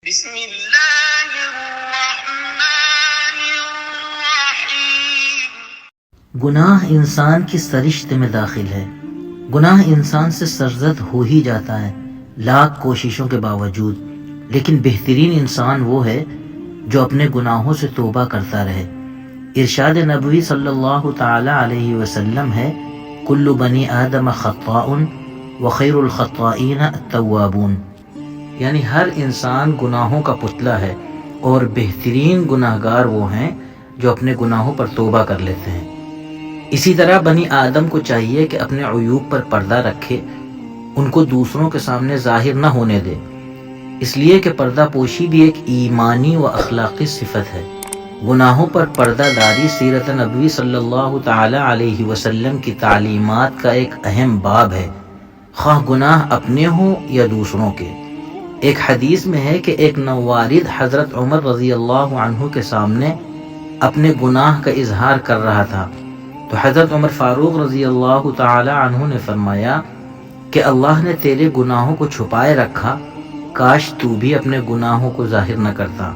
بسم اللہ الرحمن الرحیم۔ گناہ انسان کی سرشت میں داخل ہے۔ گناہ انسان سے سرزد ہو ہی جاتا ہے لاکھ کوششوں کے باوجود، لیکن بہترین انسان وہ ہے جو اپنے گناہوں سے توبہ کرتا رہے۔ ارشاد نبوی صلی اللہ تعالی علیہ وسلم ہے، کل بنی آدم خطاء وخیر الخطائین التوابون، یعنی ہر انسان گناہوں کا پتلا ہے اور بہترین گناہگار وہ ہیں جو اپنے گناہوں پر توبہ کر لیتے ہیں۔ اسی طرح بنی آدم کو چاہیے کہ اپنے عیوب پر پردہ رکھے، ان کو دوسروں کے سامنے ظاہر نہ ہونے دے، اس لیے کہ پردہ پوشی بھی ایک ایمانی و اخلاقی صفت ہے۔ گناہوں پر پردہ داری سیرت نبوی صلی اللہ تعالی علیہ وسلم کی تعلیمات کا ایک اہم باب ہے، خواہ گناہ اپنے ہوں یا دوسروں کے۔ ایک حدیث میں ہے کہ ایک نوارد حضرت عمر رضی اللہ عنہ کے سامنے اپنے گناہ کا اظہار کر رہا تھا، تو حضرت عمر فاروق رضی اللہ تعالی عنہ نے فرمایا کہ اللہ نے تیرے گناہوں کو چھپائے رکھا، کاش تو بھی اپنے گناہوں کو ظاہر نہ کرتا۔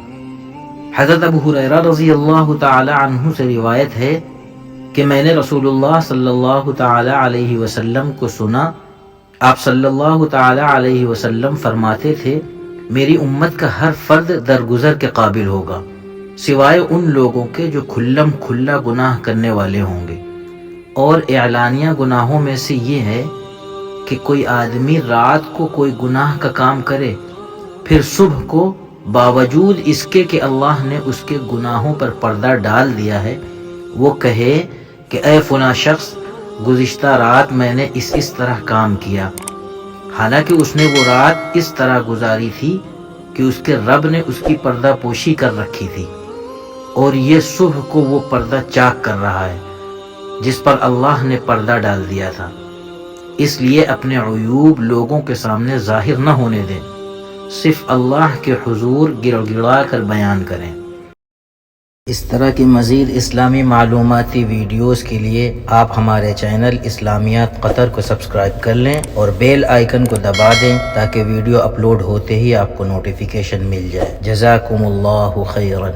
حضرت ابو ہریرہ رضی اللہ تعالی عنہ سے روایت ہے کہ میں نے رسول اللہ صلی اللہ تعالی علیہ وسلم کو سنا، آپ صلی اللہ تعالی علیہ وسلم فرماتے تھے، میری امت کا ہر فرد درگزر کے قابل ہوگا سوائے ان لوگوں کے جو کھلم کھلا گناہ کرنے والے ہوں گے۔ اور اعلانیہ گناہوں میں سے یہ ہے کہ کوئی آدمی رات کو کوئی گناہ کا کام کرے، پھر صبح کو باوجود اس کے کہ اللہ نے اس کے گناہوں پر پردہ ڈال دیا ہے، وہ کہے کہ اے فلاں شخص، گزشتہ رات میں نے اس طرح کام کیا، حالانکہ اس نے وہ رات اس طرح گزاری تھی کہ اس کے رب نے اس کی پردہ پوشی کر رکھی تھی، اور یہ صبح کو وہ پردہ چاک کر رہا ہے جس پر اللہ نے پردہ ڈال دیا تھا۔ اس لیے اپنے عیوب لوگوں کے سامنے ظاہر نہ ہونے دیں، صرف اللہ کے حضور گڑ گڑا کر بیان کریں۔ اس طرح کی مزید اسلامی معلوماتی ویڈیوز کے لیے آپ ہمارے چینل اسلامیات قطر کو سبسکرائب کر لیں اور بیل آئیکن کو دبا دیں تاکہ ویڈیو اپلوڈ ہوتے ہی آپ کو نوٹیفیکیشن مل جائے۔ جزاکم اللہ خیرا۔